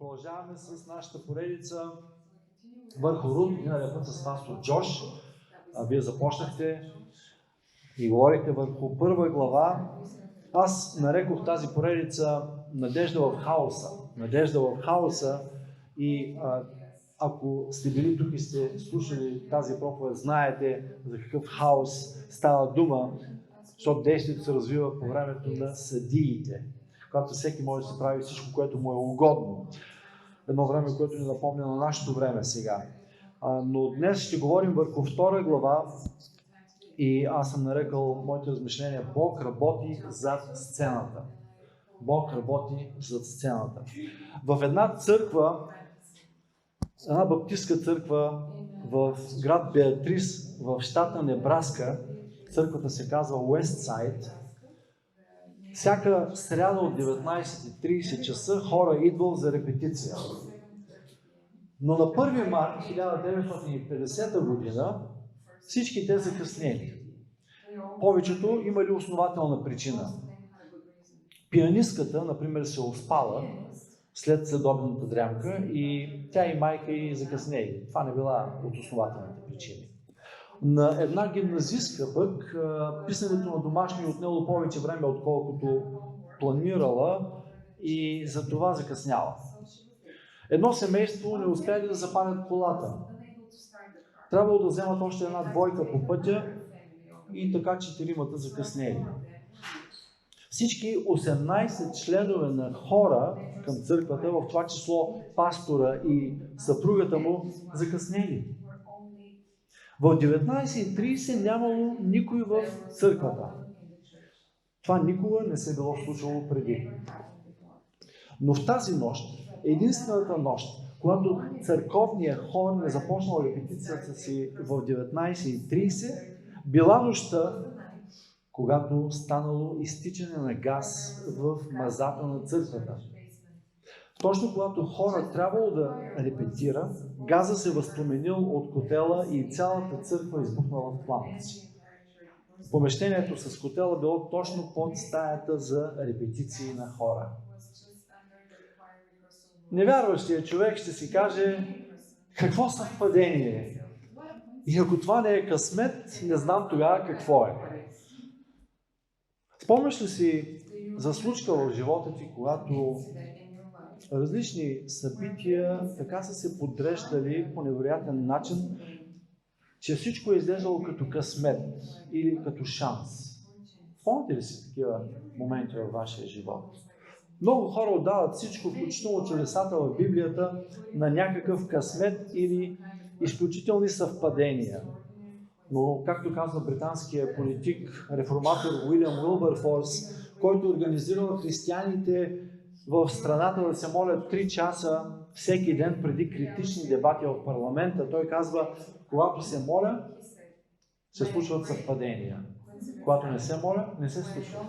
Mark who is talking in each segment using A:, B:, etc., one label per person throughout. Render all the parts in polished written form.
A: Продължаваме с нашата поредица върху Рут. Миналия път с пастор Джош. Вие започнахте и говорихте върху първа глава. Аз нарекох тази поредица Надежда в хаоса. Надежда в хаоса и ако сте били тук и сте слушали тази проповед, знаете за какъв хаос става дума, защото действието се развива по времето на съдиите, когато всеки може да се прави всичко, което му е угодно. Едно време, което ни напомня на нашето време сега. Но днес ще говорим върху втора глава и аз съм нарекал моите размишления Бог работи зад сцената. Бог работи зад сцената. В една църква, една баптистка църква в град Беатрис в щата Небраска, църквата се казва Уестсайд, всяка сряда от 19:30 часа хора идвал за репетиция. Но на 1 март 1950 година всички те закъснели. Повечето имали основателна причина. Пианистката, например, се успала след следобедната дрямка и тя и майка й закъснели. Това не била от основателните причини. На една гимназистка пък писането на домашни отнело повече време, отколкото планирала и за това закъсняла. Едно семейство не успяли да запалят колата. Трябвало да вземат още една двойка по пътя и така 4-мата закъснели. Всички 18 членове на хора към църквата, в това число пастора и съпругата му, закъснели. В 19:30 нямало никой в църквата. Това никога не се било случвало преди. Но в тази нощ, единствената нощ, когато църковният хор не започнал репетицията си в 19:30, била нощта, когато станало изтичане на газ в мазата на църквата. Точно когато хора трябвало да репетира, газа се възпламенил от котела и цялата църква избухнала в пламъци. Помещението с котела било точно под стаята за репетиции на хора. Невярващият човек ще си каже, какво съвпадение? И ако това не е късмет, не знам тогава какво е. Спомняш ли си за случка в живота ти, когато различни събития така са се подреждали по невероятен начин, че всичко е изглеждало като късмет или като шанс? Помните ли си такива моменти във вашия живот? Много хора отдават всичко, включително чудесата в Библията, на някакъв късмет или изключителни съвпадения. Но, както казва британския политик, реформатор Уилям Уилбърфорс, който организирал християните в страната да се молят 3 часа всеки ден преди критични дебати в парламента, той казва, когато се моля, се случват съвпадения. Когато не се моля, не се случват.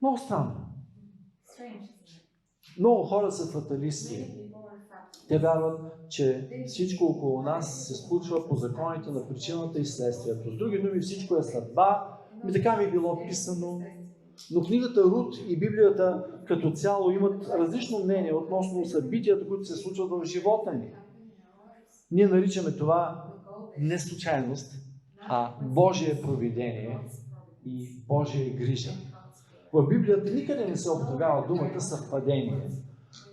A: Много странно. Много хора са фаталисти. Те вярват, че всичко около нас се случва по законите на причината и следствието. С други думи, всичко е съдба. Така ми било писано. Но книгата Рут и Библията като цяло имат различно мнение относно събитията, които се случват в живота ни. Ние наричаме това не случайност, а Божие провидение и Божия грижа. В Библията никъде не се употребява думата съвпадение.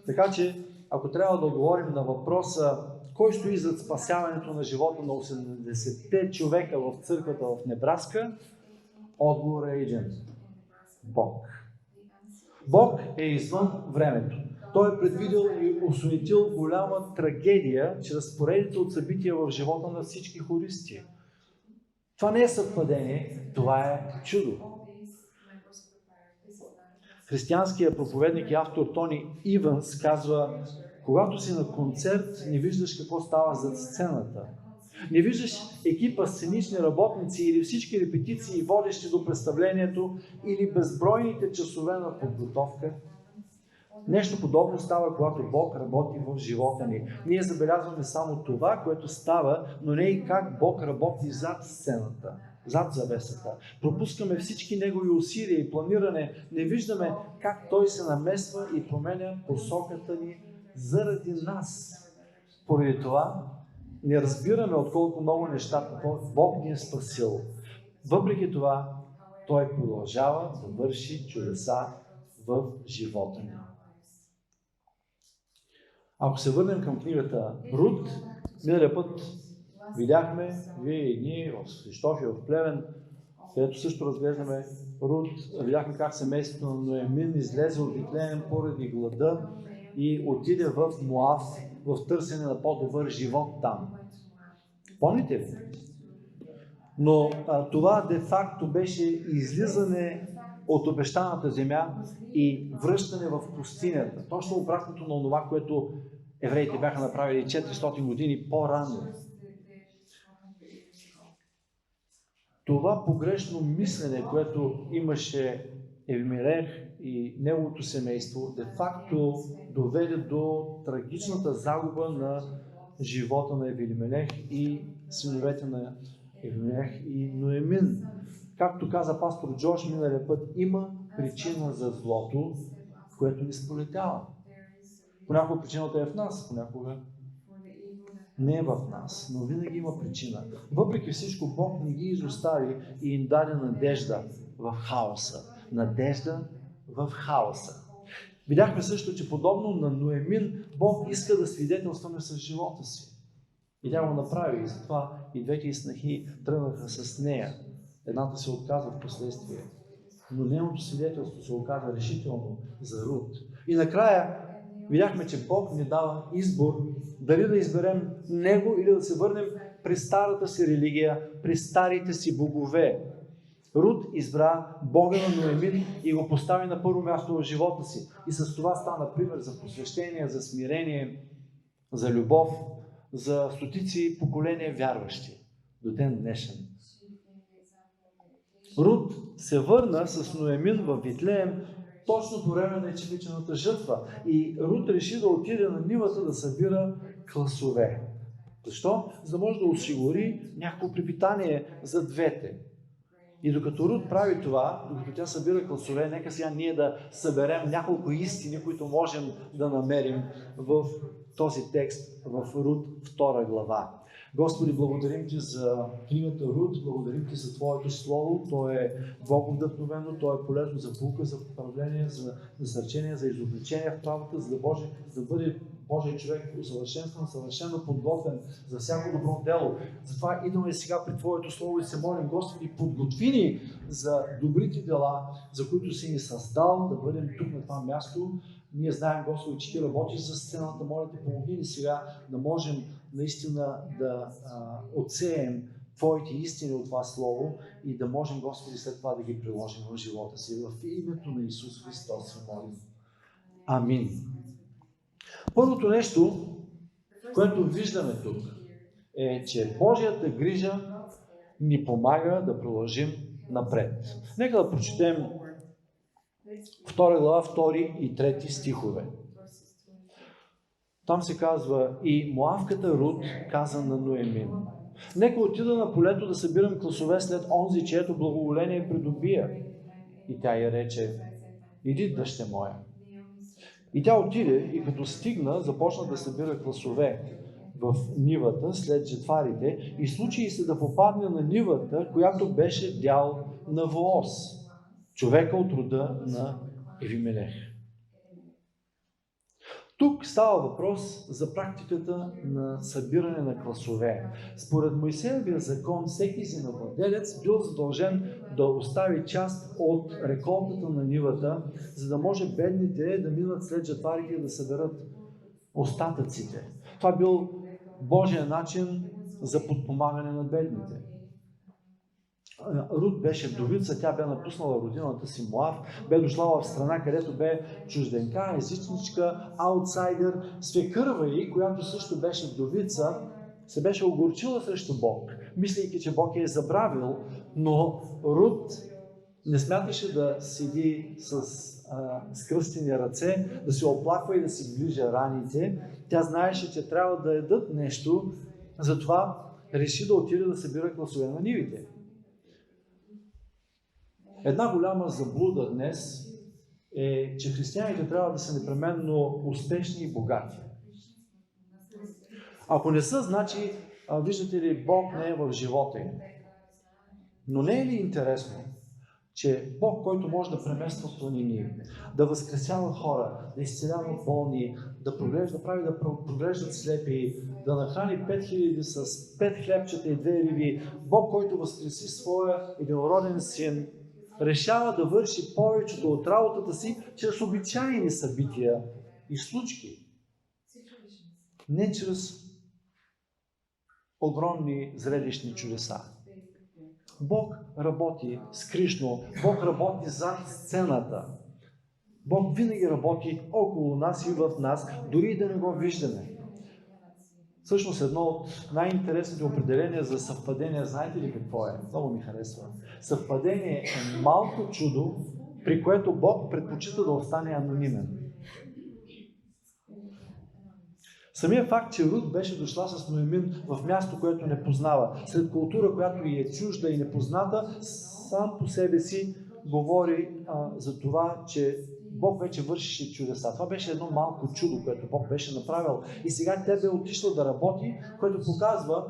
A: Така че, ако трябва да отговорим на въпроса кой стои зад спасяването на живота на 80-те човека в църквата в Небраска, отговор е един. Бог. Бог е извън времето. Той е предвидил и осуетил голяма трагедия чрез поредица от събития в живота на всички хористи. Това не е съвпадение, това е чудо. Християнският проповедник и автор Тони Иванс казва, когато си на концерт, не виждаш какво става зад сцената. Не виждаш екипа сценични работници или всички репетиции, водещи до представлението, или безбройните часове на подготовка. Нещо подобно става, когато Бог работи в живота ни. Ние забелязваме само това, което става, но не и как Бог работи зад сцената. зад завесата. Пропускаме всички негови усилия и планиране. Не виждаме как той се намесва и променя посоката ни заради нас. Поради това не разбираме отколко много нещата Бог ни е спасил. Въпреки това, той продължава да върши чудеса в живота ни. Ако се върнем към книгата Рут, миналия път видяхме, вие и ние в Свищов и в Плевен, където също разглеждаме Рут, видяхме как семейството на Ноемин излезе от Витлеем поради глада и отиде в Моав в търсене на по-добър живот там. Помните ли? Но това де-факто беше излизане от обещаната земя и връщане в пустинята. Точно обратното на това, което евреите бяха направили 400 години по-рано. Това погрешно мислене, което имаше Евимелех и неговото семейство, де-факто доведе до трагичната загуба на живота на Евимелех и синовете на Евимелех и Ноемин. Както каза пастор Джош миналия път, има причина за злото, което ни сполетява. Понякога причината е в нас, понякога не е в нас, но винаги има причина. Въпреки всичко, Бог не ги изостави и им даде надежда в хаоса. Надежда в хаоса. Видяхме също, че подобно на Ноемин, Бог иска да свидетелстваме с живота си. И тя го направи, и затова и двете снахи тръгнаха с нея. Едната се отказа в последствие. Но нейното свидетелство се оказа решително за Рут. И накрая видяхме, че Бог ни дава избор дали да изберем Него или да се върнем при старата си религия, при старите си богове. Рут избра Бога на Ноемин и го постави на първо място в живота си. И с това стана пример за посвещение, за смирение, за любов, за стотици поколения вярващи до ден днешен. Рут се върна с Ноемин в Витлеем точно по време на ечемичената жътва. И Рут реши да отиде на нивата да събира класове. Защо? За да може да осигури някакво препитание за двете. И докато Рут прави това, докато тя събира класове, нека сега ние да съберем няколко истини, които можем да намерим в този текст в Рут 2 глава. Господи, благодарим Ти за книгата Рут, благодарим Ти за Твоето Слово. То е Боговдъхновено, то е полезно за поука, за управление, за насърчение, за изобличение в правата, за да бъде Божия човек усъвършенстван, съвършено подготвен за всяко добро дело. Затова идваме сега при Твоето Слово и се молим, Господи, подготви ни за добрите дела, за които си ни създал, да бъдем тук на това място. Ние знаем, Господи, че Ти работиш за сцената, моля Те, помогни ни сега да можем наистина да отсеем Твоите истини от това Слово и да можем, Господи, след това да ги приложим в живота си. В името на Исус Христос се молим. Амин. Първото нещо, което виждаме тук, е, че Божията грижа ни помага да продължим напред. Нека да прочетем 2 глава, 2 и 3 стихове. Там се казва: и Моавката Рут каза на Ноемин: нека отида на полето да събирам класове след онзи, чието благоволение придобия. И тя я рече: иди, дъще моя. И тя отиде и като стигна, започна да събира класове в нивата след жетварите и случи се да попадне на нивата, която беше дял на Вооз, човека от рода на Евимелех. Тук става въпрос за практиката на събиране на класове. Според Моисеевия закон, всеки земевладелец бил задължен да остави част от реколтата на нивата, за да може бедните да минат след жетварите и да съберат остатъците. Това бил Божия начин за подпомагане на бедните. Рут беше вдовица, тя бе напуснала родината си Моав, бе дошла в страна, където бе чужденка, езичничка, аутсайдер, свекърва й, която също беше вдовица, се беше огорчила срещу Бог, мислейки, че Бог е забравил, но Рут не смяташе да седи с скръстени ръце, да се оплаква и да си грижа раните. Тя знаеше, че трябва да ядат нещо, затова реши да отиде да събира класове на нивите. Една голяма заблуда днес е, че християните трябва да са непременно успешни и богати. Ако не са, значи, виждате ли, Бог не е в живота им. Но не е ли интересно, че Бог, който може да премества планини, да възкресява хора, да изцелява болни, да проглеждат слепи, да нахрани 5000 с 5 хлебчета и 2 риби, Бог, който възкреси своя единороден син, решава да върши повечето от работата си чрез обичайни събития и случки. Не чрез огромни зрелищни чудеса. Бог работи скришно, Бог работи зад сцената. Бог винаги работи около нас и в нас, дори и да не го виждаме. Всъщност едно от най-интересните определения за съвпадение, знаете ли какво е? Много ми харесва. Съвпадение е малко чудо, при което Бог предпочита да остане анонимен. Самия факт, че Рут беше дошла с Ноемин в място, което не познава, след култура, която й е чужда и непозната, сам по себе си говори за това, че Бог вече вършише чудеса. Това беше едно малко чудо, което Бог беше направил. И сега тя бе отишла да работи, което показва,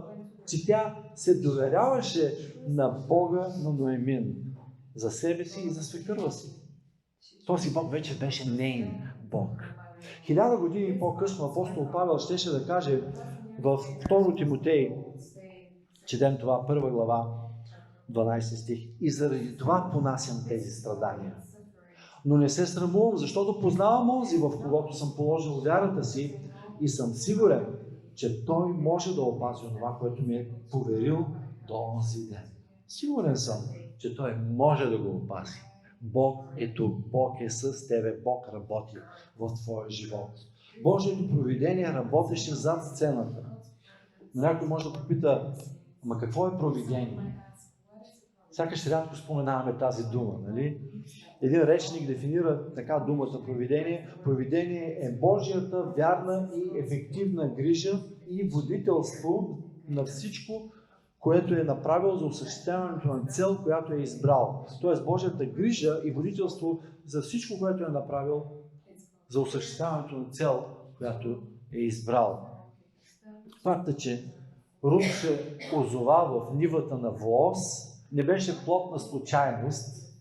A: че тя се доверяваше на Бога на Ноемин за себе си и за свекърва си. Този Бог вече беше нейн Бог. 1000 години по-късно апостол Павел щеше да каже в 2 Тимотей, четем това, 1 глава, 12 стих, и заради това понасям тези страдания. Но не се срамувам, защото познавам онзи, в когото съм положил вярата си и съм сигурен, че той може да опази това, което ми е поверил до онзи ден. Сигурен съм, че той може да го опази. Бог е тук, Бог е с тебе, Бог работи в твоя живот. Божието провидение работеше зад сцената. Но някой може да попита, ама какво е провидение? Сякаш рядко споменаваме тази дума, нали? Един речник дефинира така думата провидение. Провидение е Божията вярна и ефективна грижа и водителство на всичко, което е направил за осъществяването на цел, която е избрал. Тоест Божията грижа и водителство за всичко, което е направил за осъществяването на цел, която е избрал. Факта, че Рут се озова в нивата на Воос, не беше плод на случайност,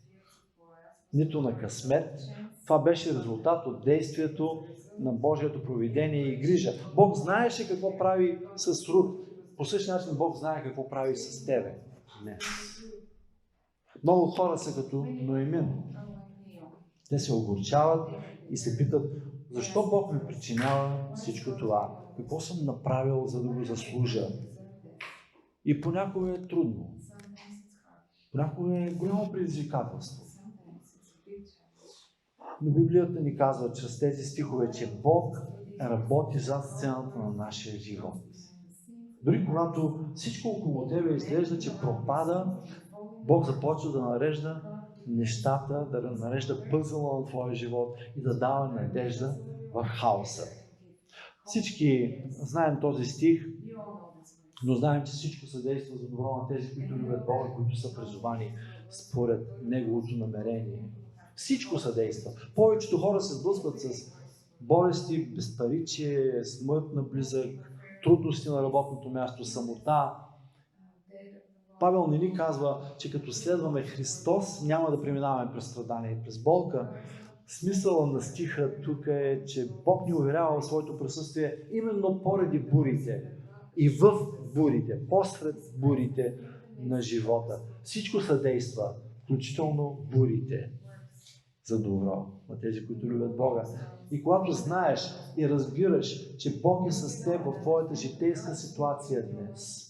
A: нито на късмет. Това беше резултат от действието на Божието провидение и грижа. Бог знаеше какво прави с Рут. По същия начин Бог знае какво прави с тебе днес. Много хора са като Ноемин. Те се огорчават и се питат, защо Бог ми причинява всичко това? Какво съм направил, за да го заслужа? И понякога е трудно. Понякога е голямо предизвикателство. Но Библията ни казва чрез тези стихове, че Бог работи зад сцената на нашия живот. Дори когато всичко около тебе изглежда, че пропада, Бог започва да нарежда нещата, да нарежда пъзела на твоя живот и да дава надежда в хаоса. Всички знаем този стих, но знаем, че всичко съдейства за добро на тези, които любят Бога, които са призовани според Неговото намерение. Всичко съдейства. Повечето хора се сблъскват с болести, безпаричие, смърт наблизък, трудности на работното място, самота. Павел не ни казва, че като следваме Христос, няма да преминаваме през страдания и през болка. Смисъла на стиха тук е, че Бог ни уверява в своето присъствие именно поради бурите и в бурите, посред бурите на живота. Всичко съдейства, включително бурите, за добро на тези, които любят Бога. И когато знаеш и разбираш, че Бог е с теб в твоята житейска ситуация днес,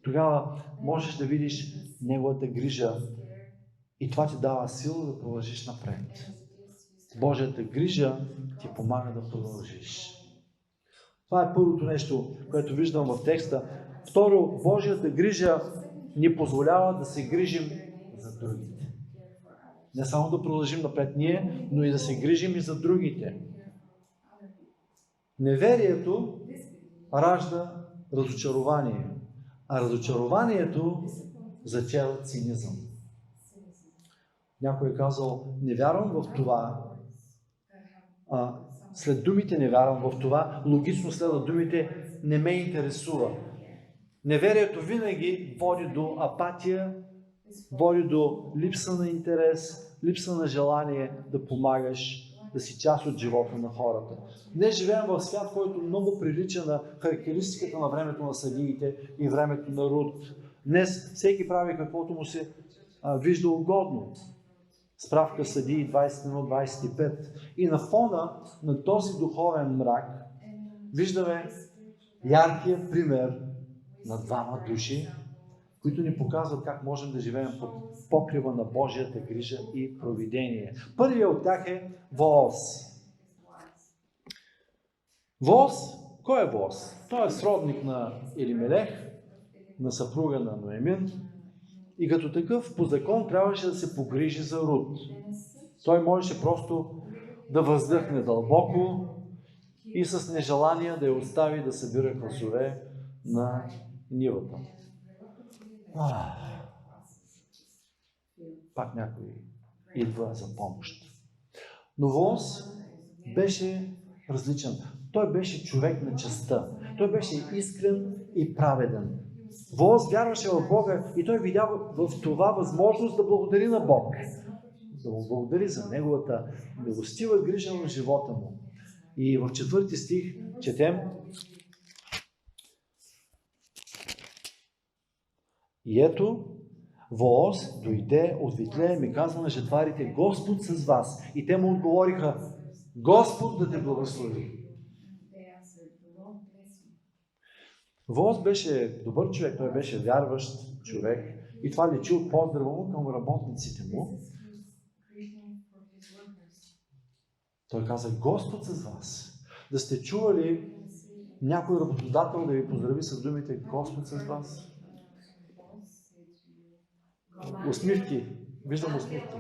A: тогава можеш да видиш Неговата грижа и това ти дава сила да продължиш напред. Божията грижа ти помага да продължиш. Това е първото нещо, което виждам в текста. Второ, Божията грижа ни позволява да се грижим за другите. Не само да продължим напред ние, но и да се грижим и за другите. Неверието ражда разочарование, а разочарованието зачела цинизъм. Някой е казал, не вярвам в това. След думите не вярвам в това, логично следва думите не ме интересува. Неверието винаги води до апатия, води до липса на интерес, липса на желание да помагаш, да си част от живота на хората. Днес живеем в свят, който много прилича на характеристиката на времето на съдиите и времето на Рут. Днес всеки прави каквото му се вижда угодно. Справка Съдии 21-25. И на фона на този духовен мрак виждаме яркия пример на двама души, които ни показват как можем да живеем под покрива на Божията грижа и провидение. Първият от тях е Вооз. Вооз, кой е Вооз? Той е сродник на Елимелех, на съпруга на Ноемин, и като такъв по закон трябваше да се погрижи за Рут. Той можеше просто да въздъхне дълбоко и с нежелание да я остави да събира гласове на нивата. Пак някой идва за помощ. Но Вооз беше различен. Той беше човек на честта. Той беше искрен и праведен. Вооз вярваше в Бога и той видя в това възможност да благодари на Бог. Да му благодари за неговата милостива грижа в живота му. И в 4 стих четем: И ето, Вооз дойде от Витлеем и казва на жетварите: Господ с вас. И те му отговориха: Господ да те благослови. Вооз беше добър човек, той беше вярващ човек и това личи от поздрава му към работниците му. Той каза: Господ с вас. Да сте чували някой работодател да ви поздрави с думите Господ с вас? Усмивки. Виждам усмивки.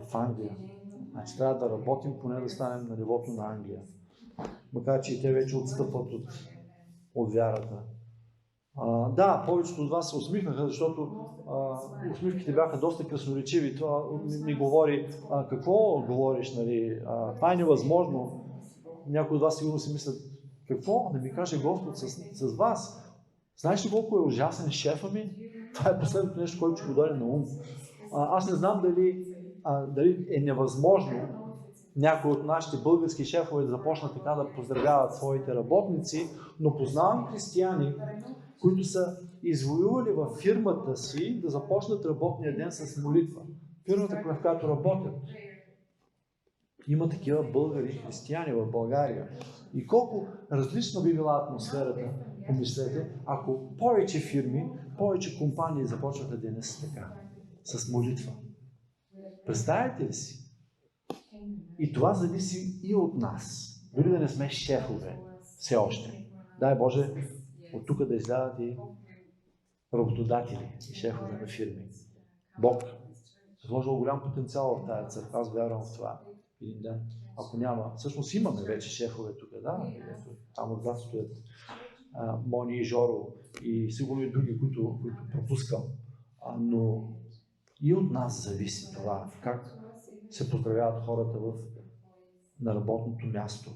A: В Англия. Значи трябва да работим, поне да станем на нивото на Англия. Макар че и те вече отстъпват от вярата. Да, повечето от вас се усмихнаха, защото усмивките бяха доста красноречиви. Това ми говори, какво говориш, нали? Това е невъзможно. Някои от вас сигурно си мислят: какво? Да ми каже Господ с вас. Знаеш ли колко е ужасен шефа ми? Това е последното нещо, което ще го дойде на ум. Аз не знам дали е невъзможно някои от нашите български шефове да започнат така да поздравяват своите работници, но познавам християни, които са извоювали във фирмата си да започнат работния ден с молитва. Фирмата, в която работят. Има такива българи християни в България. И колко различна би била атмосферата, помислете, ако повече фирми, повече компании започваха деня с така, с молитва. Представяте ли си? И това зависи и от нас. Дори да не сме шефове все още. Дай Боже, от тук да излязат и работодатели и шефове на фирми. Бог е вложил голям потенциал в тази църква. Аз вярвам в това един ден. Ако няма, всъщност имаме вече шефове тук, да? Там отзад стоят Мони и Жоро и сигурно и други, които пропускам. Но и от нас зависи това, как се поздравяват хората на работното място.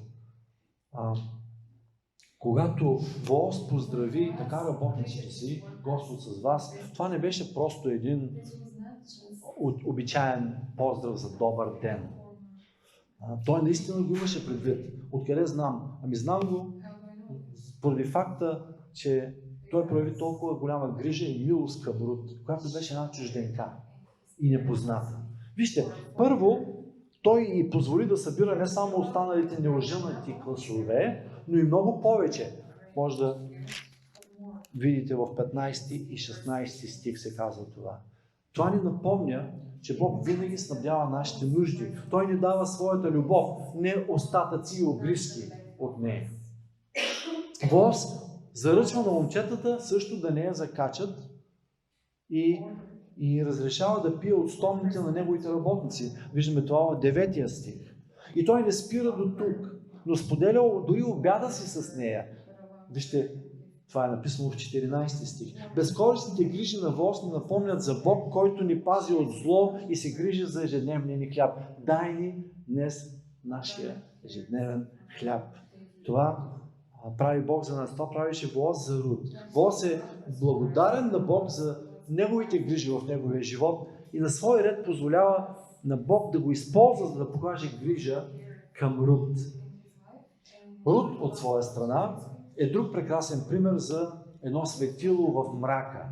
A: Когато Вооз поздрави така работниците си, Господ с вас, това не беше просто един обичаен поздрав за добър ден. Той наистина го имаше предвид. Откъде знам? Знам го поради факта, че той прояви толкова голяма грижа и милост към Рут, която беше една чужденка и непозната. Вижте, първо, той ѝ позволи да събира не само останалите неоженати гласове, но и много повече. Може да видите в 15 и 16 стих се казва това. Това ни напомня, че Бог винаги снабдява нашите нужди. Той ни дава своята любов, не остатъци и обризки от нея. Вооз заръчва на момчетата също да не я закачат и разрешава да пие от стомните на неговите работници. Виждаме това в 9 стих. И той не спира до тук, но споделя дори обяда си с нея. Вижте, Това е написано в 14 стих. Безкористните грижи на ВОС ни напомнят за Бог, който ни пази от зло и се грижи за ежедневния ни хляб. Дай ни днес нашия ежедневен хляб. Това прави Бог за нас. Това правише Бооз за Рут. Бооз е благодарен на Бог за неговите грижи в неговия живот и на свой ред позволява на Бог да го използва, за да покаже грижа към Рут. Рут от своя страна е друг прекрасен пример за едно светило в мрака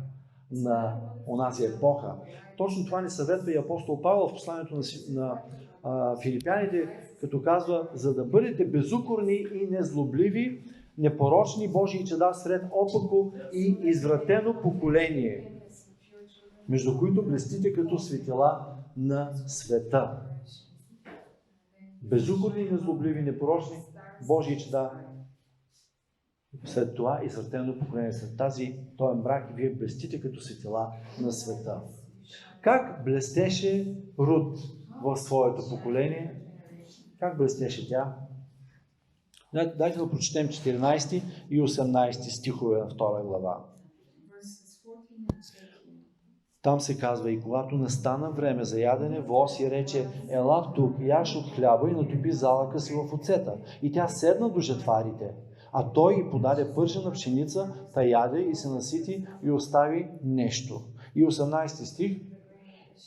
A: на онази епоха. Точно това ни съветва и апостол Павел в посланието на филипяните, като казва: за да бъдете безукорни и незлобливи, непорочни Божии чада сред опако и извратено поколение, между които блестите като светила на света. Безукорни и незлобливи, непорочни Божии чада, след това извратено поколение. След този мрак и вие блестите като светила на света. Как блестеше Рут в своето поколение? Как блестеше тя? Дайте да прочетем 14 и 18 стихове на 2 глава. Там се казва: и когато настана време за ядене, Бооз ѝ рече: ела тук, яш от хляба и натопи залъка си в оцета. И тя седна до жетварите, а той ѝ подаде пържена пшеница, та яде и се насити и остави нещо. И 18 стих: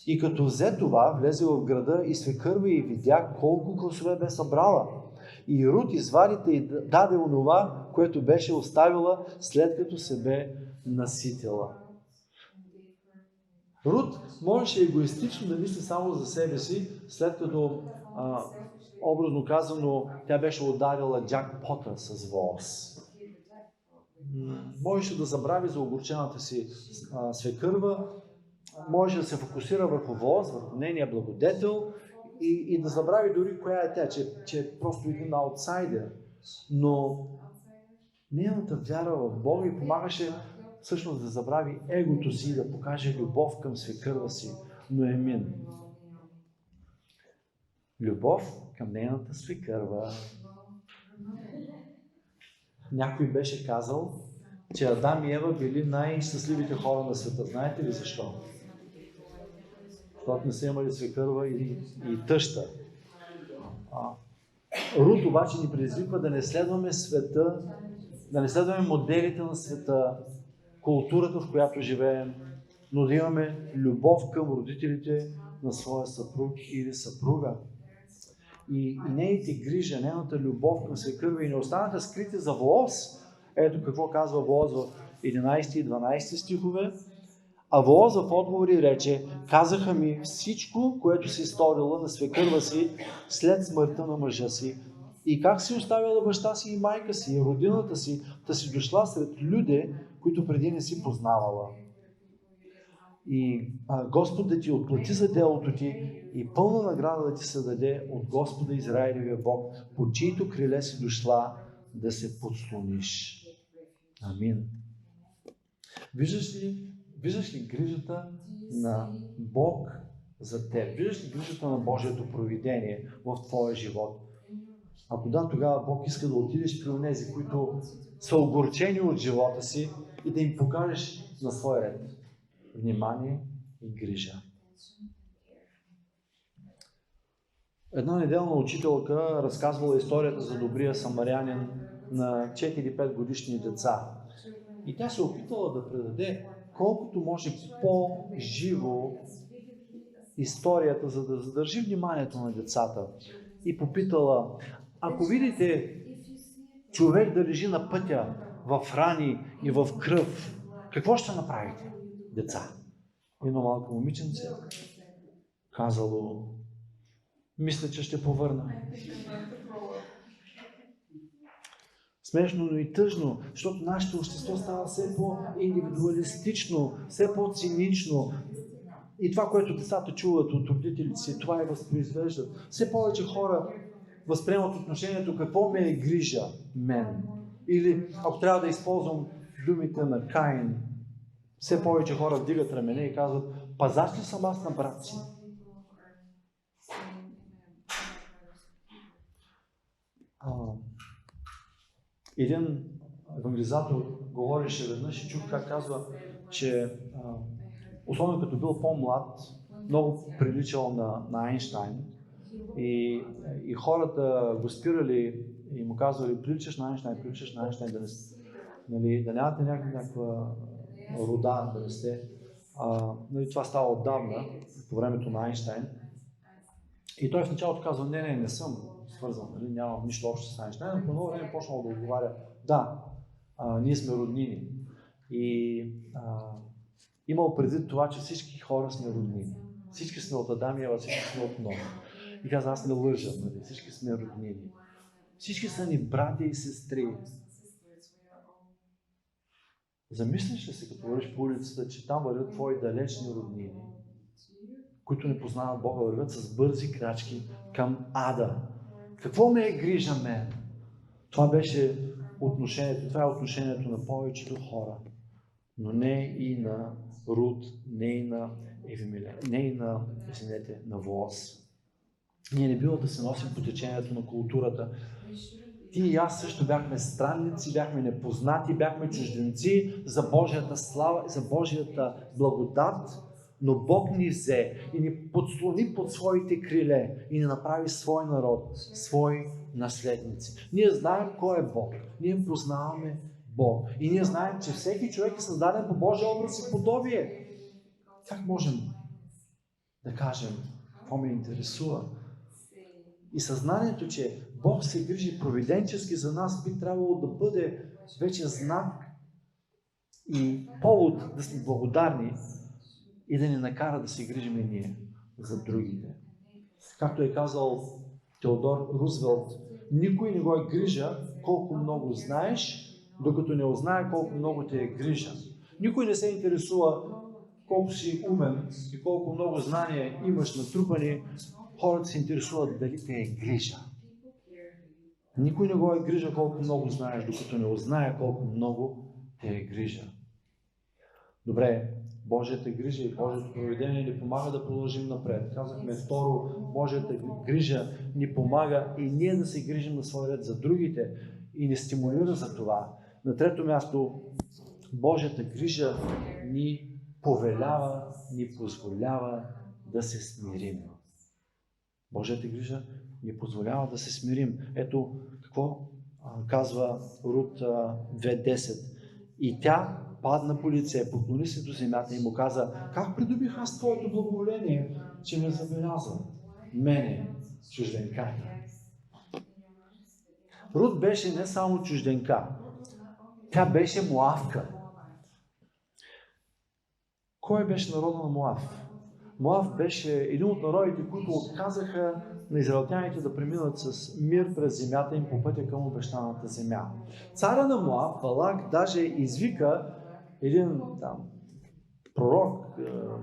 A: и като взе това, влезе в града и свекърва и видя колко гласове бе събрала. И Рут извадите и даде онова, което беше оставила, след като се бе наситила. Рут можеше егоистично да мисли само за себе си, след като, образно казано, тя беше ударила джакпота с Бооз. Можеше да забрави за огорчената си свекърва, може да се фокусира върху Бооз, върху нейния благодетел и да забрави дори коя е тя, че е просто един аутсайдер. Но нейната вяра в Бога ѝ помагаше всъщност да забрави егото си и да покаже любов към свекърва си Ноемин. Любов към нейната свекърва. Някой беше казал, че Адам и Ева били най-щастливите хора на света. Знаете ли защо? Защото не са имали свекърва и тъща. Рут обаче ни предизвиква да не следваме света, да не следваме моделите на света, културата, в която живеем, но да имаме любов към родителите на своя съпруг или съпруга. И нейните грижа, нейната любов към свекърва и не останаха скрити за Бооз. Ето какво казва Бооз в 11 и 12 стихове. А Бооз в отговори рече: казаха ми всичко, което си сторила на свекърва си след смъртта на мъжа си, и как си оставила баща си и майка си и родината си, да си дошла сред люде, които преди не си познавала. И Господ да ти отплати за делото ти и пълна награда да ти се даде от Господа Израилевия Бог, по чието криле си дошла да се подслониш. Амин. Виждаш ли грижата на Бог за теб? Виждаш ли грижата на Божието провидение в твоя живот? Ако да, тогава Бог иска да отидеш при онези, които са огорчени от живота си, и да им покажеш на свой ред внимание и грижа. Една неделна учителка разказвала историята за добрия самарянин на 4-5 годишни деца. И тя се опитала да предаде колкото може по-живо историята, за да задържи вниманието на децата. И попитала: ако видите човек да лежи на пътя в рани и в кръв, какво ще направите, деца? Едно малко момиченце казало: мисля, че ще повърна. Смешно, но и тъжно, защото нашето общество става все по-индивидуалистично, все по-цинично. И това, което децата чуват от родителите си, това и възпроизвеждат. Все повече хора възприемат отношението: какво ме е грижа мен? Или, ако трябва да използвам думите на Каин, все повече хора вдигат рамене и казват: пазач ли съм аз на брат си? Един евангелизатор говореше веднъж и чух как казва, че особено като бил по-млад, много приличал на Айнщайн и хората го спирали и му казвали, приличаш на Айнщайн, да нямате някаква рода, да не сте. Това става отдавна, по времето на Айнщайн. И той в началото казва, не съм свързан, нямам нищо общо с Айнщайн, но по много време почнал да отговаря, да, ние сме роднини. И имал предвид това, че всички хора сме роднини. Всички сме от Адам и Ева, всички сме от Нох. И каза, аз не лъжа, всички сме роднини. Всички са ни братя и сестри. Замислиш ли се, като вървиш по улицата, че там вървят твои далечни роднини, които не познават Бога, вървят с бързи крачки към ада. Какво ме е грижа мен? Това беше отношението, това е отношението на повечето хора. Но не и на Рут, не и на Евимеле, не и на Воз. Ние не било да се носим по течението на културата. Ти и аз също бяхме странници, бяхме непознати, бяхме чужденци за Божията слава, за Божията благодат, но Бог ни взе и ни подслони под своите криле и ни направи свой народ, свои наследници. Ние знаем кой е Бог, ние познаваме Бог и ние знаем, че всеки човек е създаден по Божия образ и подобие. Как можем да кажем, какво ме интересува? И съзнанието, че Бог се грижи провиденчески за нас, би трябвало да бъде вече знак и повод да сме благодарни и да ни накара да се грижим и ние за другите. Както е казал Теодор Рузвелт, никой не го е грижа колко много знаеш, докато не узнае колко много те е грижа. Никой не се интересува колко си умен и колко много знания имаш натрупани. Хората се интересуват дали те е грижа. Никой не го е грижа колко много знаеш, докато не узнае колко много те е грижа. Добре, Божията грижа и Божието провидение ни помага да продължим напред. Казахме второ, Божията грижа ни помага и ние да се грижим на свой ред за другите и ни стимулира за това. На трето място, Божията грижа ни повелява, ни позволява да се смирим. Божията грижа ни позволява да се смирим. Ето какво казва Рут 2.10. И тя падна по лице, поклони се до земята и му каза, как придобих аз твоето благоволение, че ме забеляза? Мене, чужденката. Рут беше не само чужденка, тя беше Моавка. Кой беше народа на Моав? Моав беше един от народите, които отказаха на израелтяните да преминат с мир през земята им по пътя към обещаната земя. Царя на Моав, Балак, даже извика един пророк,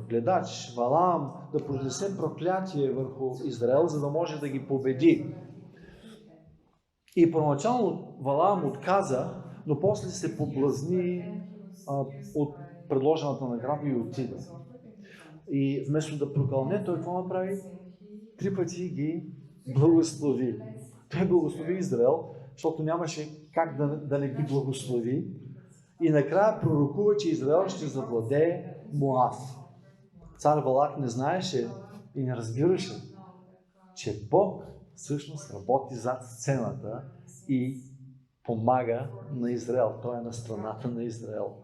A: гледач, Валаам, да произнесе проклятие върху Израел, за да може да ги победи. И първоначално Валаам отказа, но после се поблазни от предложената награда и отиде. И вместо да прокълне, той какво направи? 3 пъти ги благослови. Той благослови Израел, защото нямаше как да не ги благослови. И накрая пророкува, че Израел ще завладее Моав. Цар Валак не знаеше и не разбираше, че Бог всъщност работи зад сцената и помага на Израел. Той е на страната на Израел.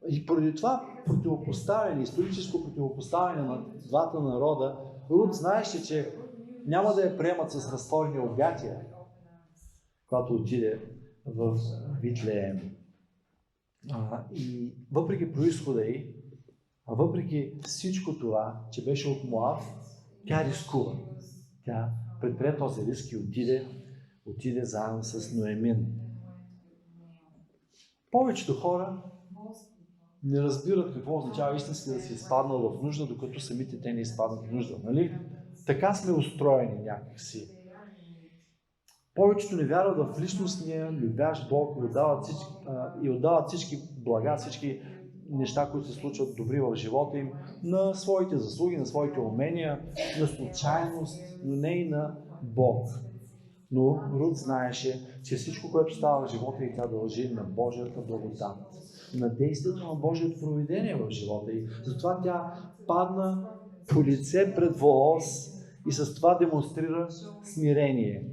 A: И поради това противопоставяне, историческо противопоставяне на двата народа, Рут знаеше, че няма да я приемат с разтворени обятия, когато отиде в Витлеем. И въпреки произхода й, въпреки всичко това, че беше от Моав, тя рискува. Тя предприе този риск и отиде заедно с Ноемин. Повечето хора не разбират какво означава истински да си изпаднал в нужда, докато самите те не изпаднат в нужда. Нали? Така сме устроени някакси. Повечето не вярват в личностния, любящ Бог и отдават всички блага, всички неща, които се случват добри в живота им, на своите заслуги, на своите умения, на случайност, но не и на Бог. Но Рут знаеше, че всичко, което става в живота ѝ, тя дължи на Божията благодат, на действието на Божието провидение в живота ѝ. Затова тя падна по лице пред Вооз и с това демонстрира смирение.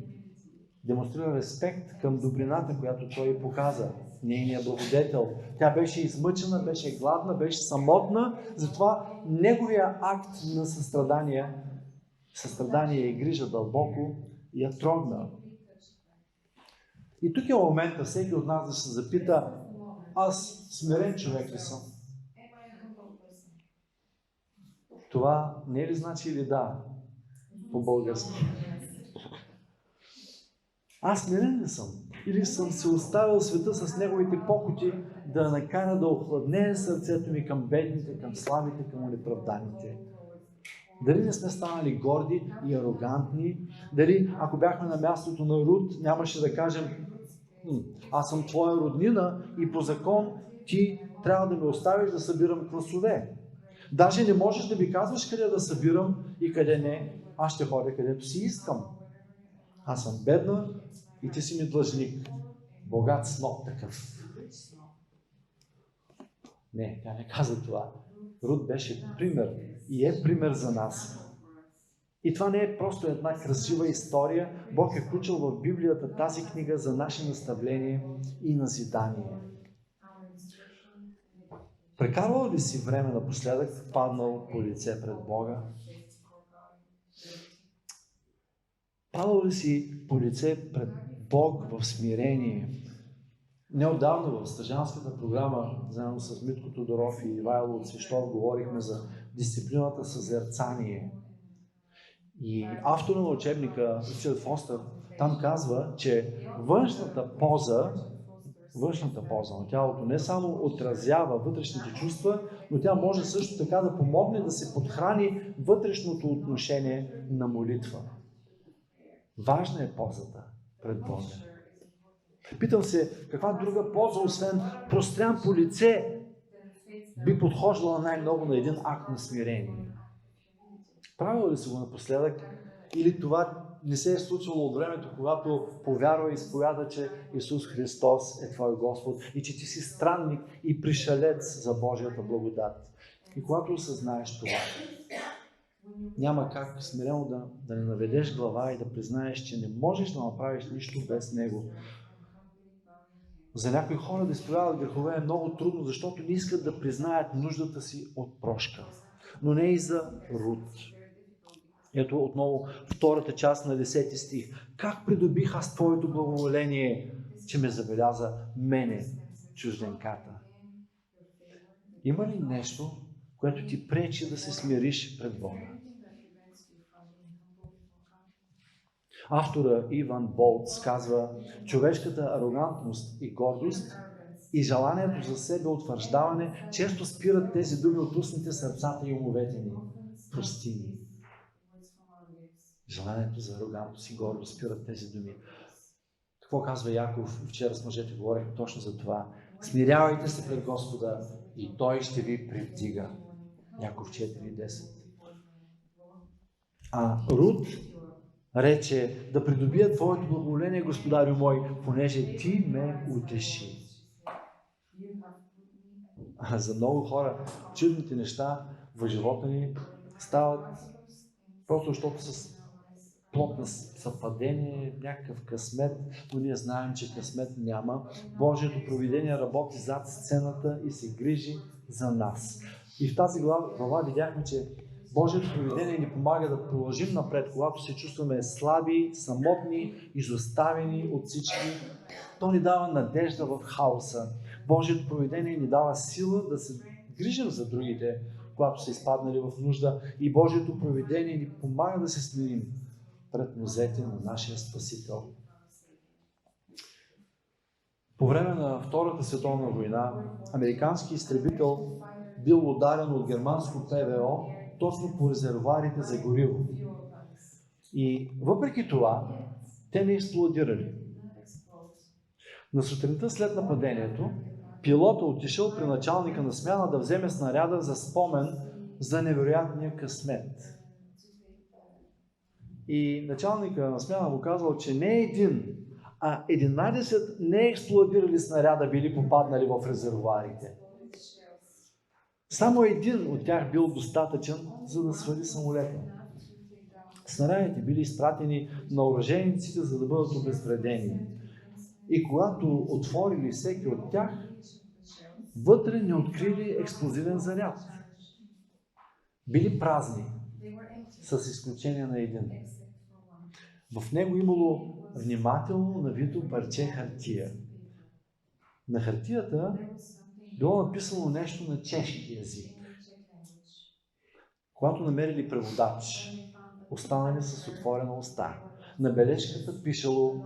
A: Демонстрира респект към добрината, която той показа. Нейният благодетел. Тя беше измъчена, беше гладна, беше самотна, затова неговия акт на състрадание и грижа дълбоко я трогна. И тук е момента всеки от нас да се запита: аз смирен човек ли съм? Това не е ли значи или да по-български? Аз смирен ли съм? Или съм се оставил света с неговите похоти да накара да охладне сърцето ми към бедните, към слабите, към неправданите? Дали не сме станали горди и арогантни? Дали, ако бяхме на мястото на Рут, нямаше да кажем: аз съм твоя роднина и по закон ти трябва да ме оставиш да събирам класове. Даже не можеш да ми казваш къде да събирам и къде не. Аз ще ходя където си искам. Аз съм бедна и ти си ми длъжник. Богат сноп такъв. Не, тя не каза това. Рут беше пример и е пример за нас. И това не е просто една красива история. Бог е включил в Библията тази книга за наше наставление и назидание. Прекарвал ли си време напоследък, паднал по лице пред Бога? Падал ли си по лице пред Бог в смирение? Неотдавна в стажанската програма, заедно с Митко Тодоров и Ивайло от Свищов, говорихме за дисциплината съзерцание. И автора на учебника, Ричард Фостър, там казва, че външната поза на тялото не само отразява вътрешните чувства, но тя може също така да помогне да се подхрани вътрешното отношение на молитва. Важна е позата пред Бога. Питам се, каква друга поза, освен прострян по лице, би подхождала най-много на един акт на смирение? Правил ли си го напоследък? Или това не се е случвало от времето, когато повярва и изповяда, че Исус Христос е твой Господ и че ти си странник и пришелец за Божията благодат? И когато осъзнаеш това, няма как смирено да не наведеш глава и да признаеш, че не можеш да направиш нищо без Него. За някои хора да изповядат грехове е много трудно, защото не искат да признаят нуждата си от прошка. Но не и за Рут. Ето отново втората част на 10 стих. Как придобих аз твоето благоволение, че ме забеляза мене, чужденката? Има ли нещо, което ти пречи да се смириш пред Бога? Автора Иван Болтс казва: човешката арогантност и гордост и желанието за себе утвърждаване често спират тези думи от устните, сърцата и умовете ни. Прости ни. Желанието за арогантност и гордост спират тези думи. Какво казва Яков? Вчера с мъжете говорихме точно за това. Смирявайте се пред Господа и Той ще ви привдига. Яков 4:10. А Рут рече: да придобия твоето благоволение, Господарю мой, понеже ти ме утеши. За много хора чудните неща в живота ни стават просто защото с плод на съвпадение, някакъв късмет, но ние знаем, че късмет няма. Божието провидение работи зад сцената и се грижи за нас. И в тази глава видяхме, че Божието провидение ни помага да продължим напред, когато се чувстваме слаби, самотни, изоставени от всички. То ни дава надежда в хаоса. Божието провидение ни дава сила да се грижим за другите, когато са изпаднали в нужда. И Божието провидение ни помага да се смирим пред нозете на нашия Спасител. По време на Втората световна война, американски изтребител бил ударен от германско ПВО точно по резервоарите за гориво. И въпреки това, те не експлодирали. На сутринта след нападението, пилотът отишъл при началника на смяна да вземе снаряда за спомен за невероятния късмет. И началника на смяна му казал, че не един, а 11 неексплодирали снаряда били попаднали в резервоарите. Само един от тях бил достатъчен, за да свали самолета. Снарядите били изпратени на оръжейниците, за да бъдат обезвредени. И когато отворили всеки от тях, вътре не открили експлозивен заряд. Били празни, с изключение на един. В него имало внимателно навито парче хартия. На хартията било написано нещо на чешки език. Когато намерили преводач, останали с отворена уста. На бележката пишало: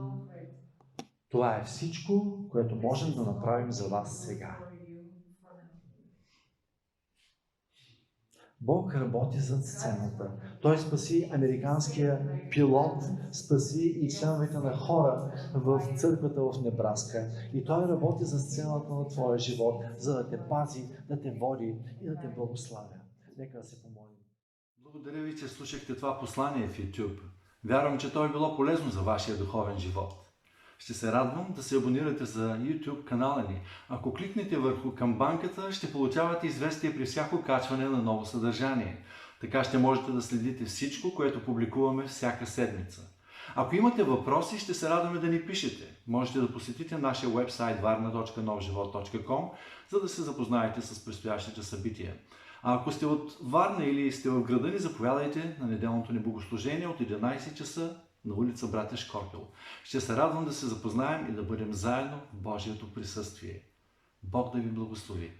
A: това е всичко, което можем да направим за вас сега. Бог работи зад сцената. Той спаси американския пилот, спаси и членовете на хора в църквата в Небраска. И Той работи за сцената на твоя живот, за да те пази, да те води и да те благославя. Нека да се помолим.
B: Благодаря ви, че слушахте това послание в YouTube. Вярвам, че то е било полезно за вашия духовен живот. Ще се радвам да се абонирате за YouTube канала ни. Ако кликнете върху камбанката, ще получавате известие при всяко качване на ново съдържание. Така ще можете да следите всичко, което публикуваме всяка седмица. Ако имате въпроси, ще се радваме да ни пишете. Можете да посетите нашия вебсайт varna.novjivot.com, за да се запознаете с предстоящите събития. А ако сте от Варна или сте в града ни, заповядайте на неделното ни богослужение от 11 часа на улица Братя Шкорпил. Ще се радвам да се запознаем и да бъдем заедно в Божието присъствие. Бог да ви благослови!